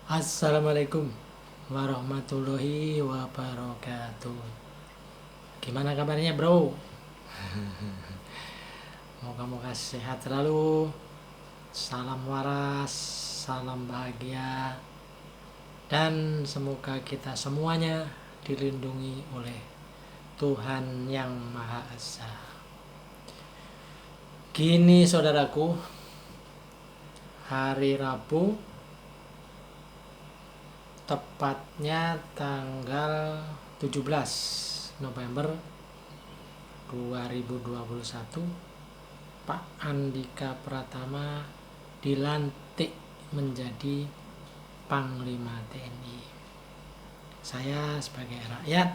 Assalamualaikum warahmatullahi wabarakatuh. Gimana kabarnya bro? Moga-moga sehat selalu. Salam waras, salam bahagia. Dan semoga kita semuanya dilindungi oleh Tuhan Yang Maha Esa. Gini saudaraku, hari Rabu, tepatnya tanggal 17 November 2021, Pak Andika Pratama dilantik menjadi Panglima TNI. Saya sebagai rakyat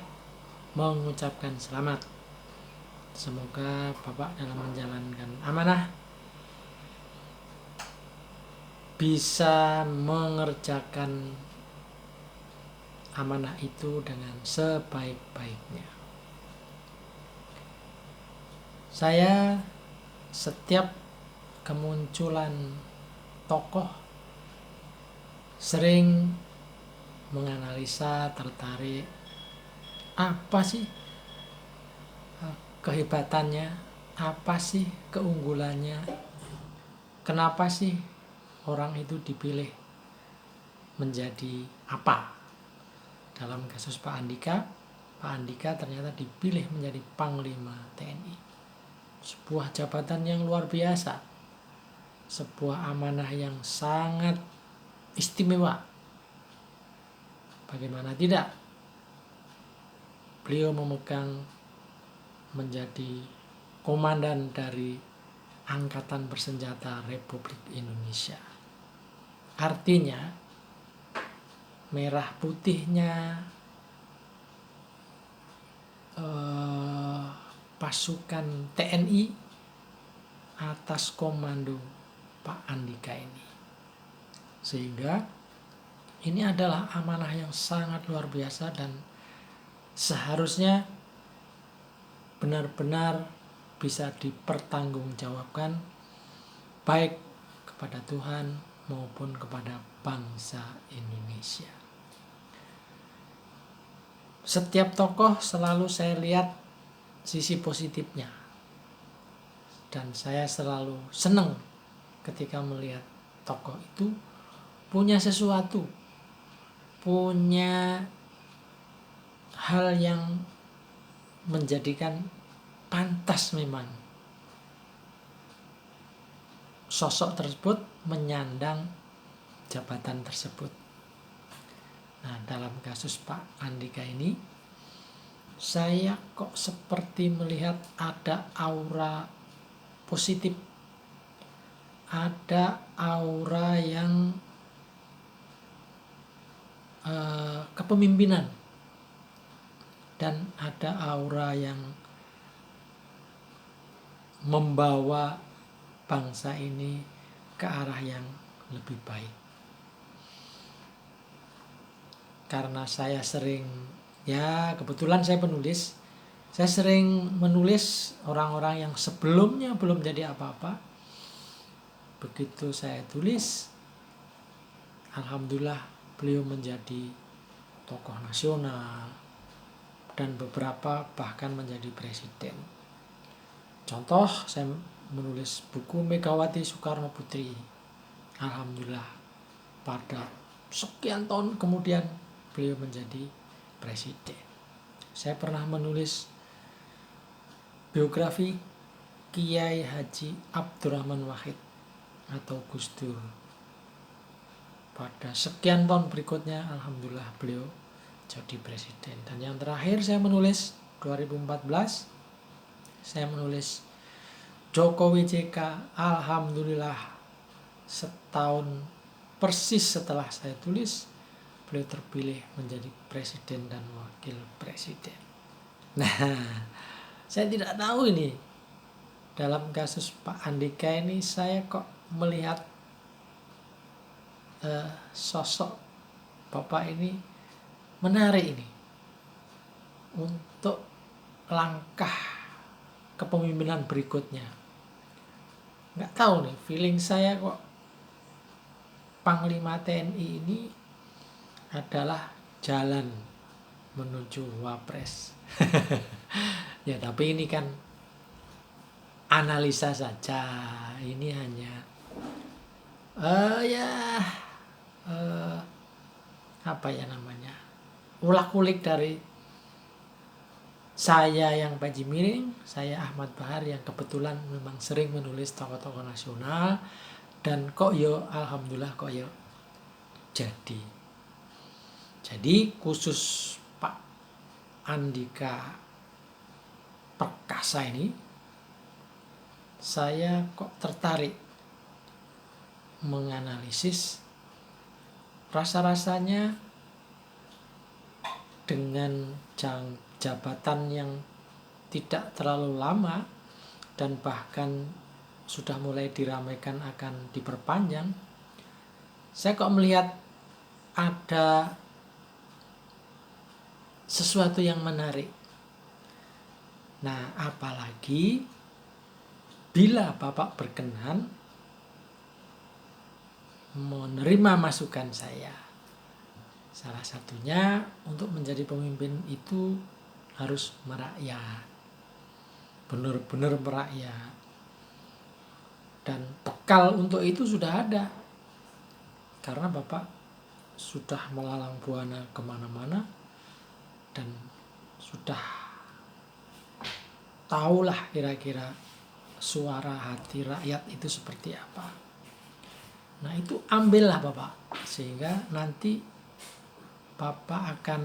mengucapkan selamat. Semoga Bapak dalam menjalankan amanah bisa mengerjakan amanah itu dengan sebaik-baiknya. Saya setiap kemunculan tokoh sering menganalisa, tertarik apa sih kehebatannya, apa sih keunggulannya, kenapa sih orang itu dipilih menjadi apa. Dalam kasus Pak Andika ternyata dipilih menjadi Panglima TNI. Sebuah jabatan yang luar biasa, sebuah amanah yang sangat istimewa. Bagaimana tidak, beliau memegang menjadi komandan dari Angkatan Bersenjata Republik Indonesia. Artinya merah putihnya pasukan TNI atas komando Pak Andika ini. Sehingga ini adalah amanah yang sangat luar biasa dan seharusnya benar-benar bisa dipertanggungjawabkan baik kepada Tuhan maupun kepada bangsa Indonesia. Setiap tokoh selalu saya lihat sisi positifnya, dan saya selalu senang ketika melihat tokoh itu punya sesuatu, punya hal yang menjadikan pantas memang sosok tersebut menyandang jabatan tersebut. Nah, dalam kasus Pak Andika ini, saya kok seperti melihat ada aura positif, ada aura yang kepemimpinan, dan ada aura yang membawa bangsa ini ke arah yang lebih baik. Karena saya sering, kebetulan saya penulis, saya sering menulis orang-orang yang sebelumnya belum jadi apa-apa. Begitu saya tulis, alhamdulillah beliau menjadi tokoh nasional dan beberapa bahkan menjadi presiden. Contoh, saya menulis buku Megawati Soekarno Putri. Alhamdulillah pada sekian tahun kemudian beliau menjadi presiden. Saya pernah menulis biografi Kiai Haji Abdurrahman Wahid atau Gus Dur. Pada sekian tahun berikutnya alhamdulillah beliau jadi presiden. Dan yang terakhir saya menulis 2014, saya menulis Jokowi JK. Alhamdulillah setahun persis setelah saya tulis, beliau terpilih menjadi presiden dan wakil presiden. Nah, saya tidak tahu ini, dalam kasus Pak Andika ini saya kok melihat sosok Bapak ini menarik ini untuk langkah kepemimpinan berikutnya. Nggak tahu nih, feeling saya kok Panglima TNI ini adalah jalan menuju Wapres. Ya, tapi ini kan analisa saja. Ini hanya apa ya namanya, ulik-ulik dari saya yang Panji Miring, saya Ahmad Bahar yang kebetulan memang sering menulis tokoh-tokoh nasional, dan kok yo alhamdulillah kok yo jadi khusus Pak Andika Perkasa ini saya kok tertarik menganalisis rasa-rasanya dengan jabatan yang tidak terlalu lama dan bahkan sudah mulai diramaikan akan diperpanjang. Saya kok melihat ada sesuatu yang menarik. Nah, apalagi bila Bapak berkenan menerima masukan saya. Salah satunya untuk menjadi pemimpin itu harus merakyat. Benar-benar merakyat. Dan bekal untuk itu sudah ada. Karena Bapak sudah melalang buana kemana-mana dan sudah tahulah kira-kira suara hati rakyat itu seperti apa. Nah, itu ambillah Bapak, sehingga nanti Bapak akan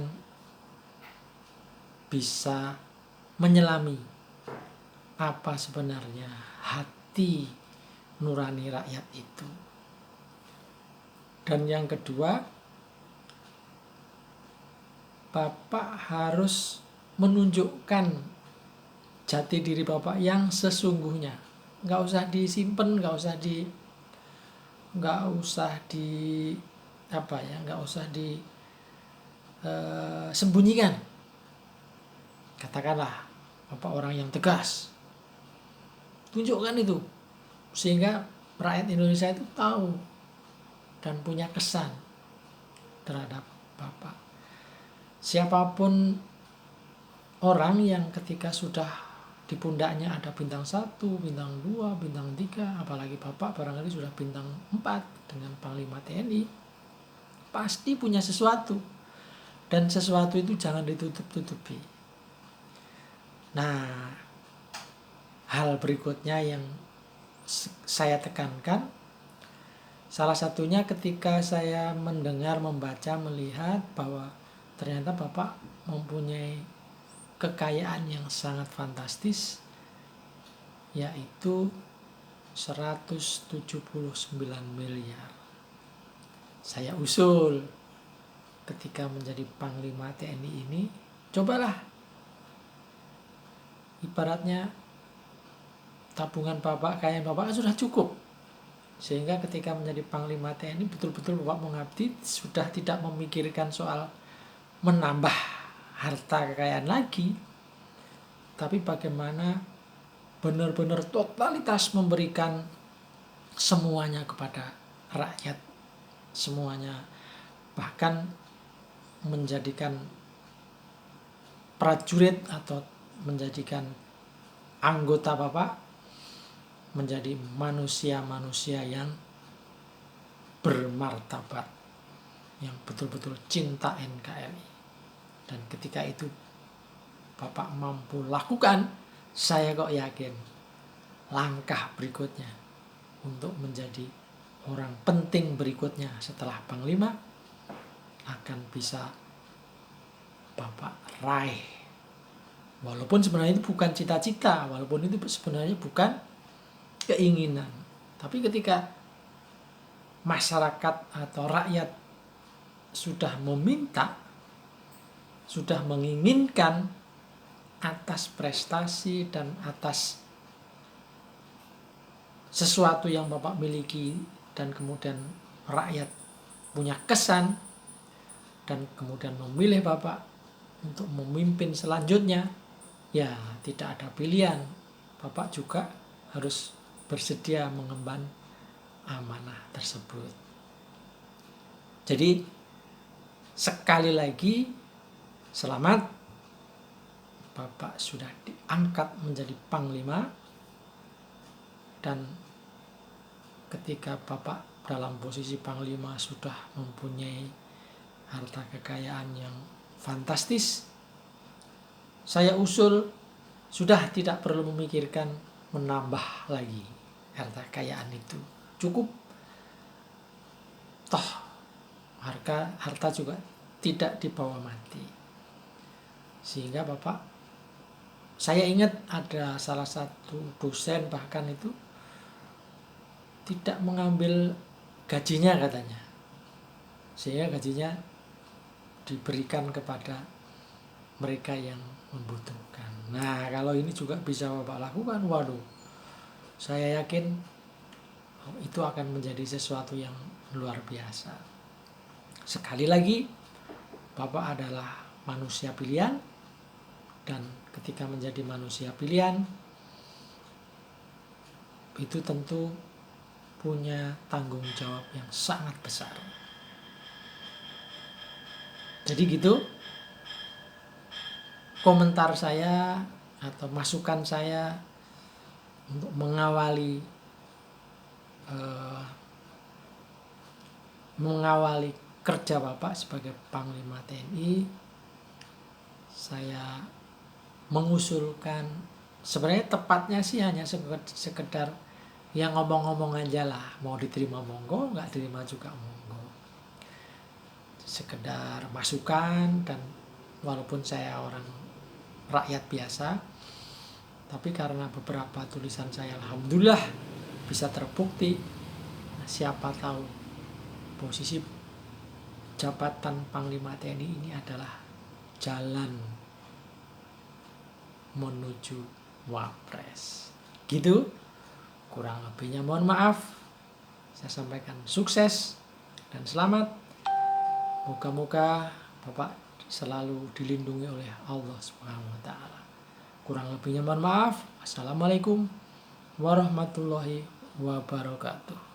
bisa menyelami apa sebenarnya hati nurani rakyat itu. Dan yang kedua, Bapak harus menunjukkan jati diri Bapak yang sesungguhnya. Nggak usah disimpan, nggak usah sembunyikan. Katakanlah Bapak orang yang tegas, tunjukkan itu sehingga rakyat Indonesia itu tahu dan punya kesan terhadap Bapak. Siapapun orang yang ketika sudah di pundaknya ada bintang 1, bintang 2, bintang 3, apalagi Bapak barangkali sudah bintang 4 dengan Panglima TNI, pasti punya sesuatu. Dan sesuatu itu jangan ditutup-tutupi. Nah, hal berikutnya yang saya tekankan, salah satunya ketika saya mendengar, membaca, melihat bahwa ternyata Bapak mempunyai kekayaan yang sangat fantastis, yaitu 179 miliar. Saya usul ketika menjadi Panglima TNI ini, cobalah ibaratnya tabungan Bapak, kekayaan Bapak sudah cukup. Sehingga ketika menjadi Panglima TNI betul-betul Bapak mengabdi, sudah tidak memikirkan soal menambah harta kekayaan lagi, tapi bagaimana benar-benar totalitas memberikan semuanya kepada rakyat, semuanya, bahkan menjadikan prajurit atau menjadikan anggota Bapak menjadi manusia-manusia yang bermartabat, yang betul-betul cinta NKRI. Dan ketika itu Bapak mampu lakukan, saya kok yakin langkah berikutnya untuk menjadi orang penting berikutnya setelah Panglima akan bisa Bapak raih. Walaupun sebenarnya itu bukan cita-cita, walaupun itu sebenarnya bukan keinginan, tapi ketika masyarakat atau rakyat sudah meminta, sudah menginginkan atas prestasi dan atas sesuatu yang Bapak miliki, dan kemudian rakyat punya kesan dan kemudian memilih Bapak untuk memimpin selanjutnya, ya tidak ada pilihan, Bapak juga harus bersedia mengemban amanah tersebut. Jadi sekali lagi selamat, Bapak sudah diangkat menjadi Panglima, dan ketika Bapak dalam posisi Panglima sudah mempunyai harta kekayaan yang fantastis, saya usul sudah tidak perlu memikirkan menambah lagi harta kekayaan itu. Cukup. Toh harta juga tidak dibawa mati. Sehingga Bapak, saya ingat ada salah satu dosen bahkan itu tidak mengambil gajinya katanya. Sehingga gajinya diberikan kepada mereka yang membutuhkan. Nah, kalau ini juga bisa Bapak lakukan, waduh, saya yakin itu akan menjadi sesuatu yang luar biasa. Sekali lagi, Bapak adalah manusia pilihan, dan ketika menjadi manusia pilihan itu tentu punya tanggung jawab yang sangat besar. Jadi gitu komentar saya atau masukan saya untuk mengawali kerja Bapak sebagai Panglima TNI. Saya mengusulkan, sebenarnya tepatnya sih hanya sekedar yang ngomong-ngomong aja lah, mau diterima monggo, nggak terima juga monggo, sekedar masukan. Dan walaupun saya orang rakyat biasa, tapi karena beberapa tulisan saya alhamdulillah bisa terbukti, siapa tahu posisi jabatan Panglima TNI ini adalah jalan menuju Wapres. Gitu, kurang lebihnya mohon maaf. Saya sampaikan sukses dan selamat. Moga-moga Bapak selalu dilindungi oleh Allah Subhanahu wa taala. Kurang lebihnya mohon maaf. Assalamualaikum warahmatullahi wabarakatuh.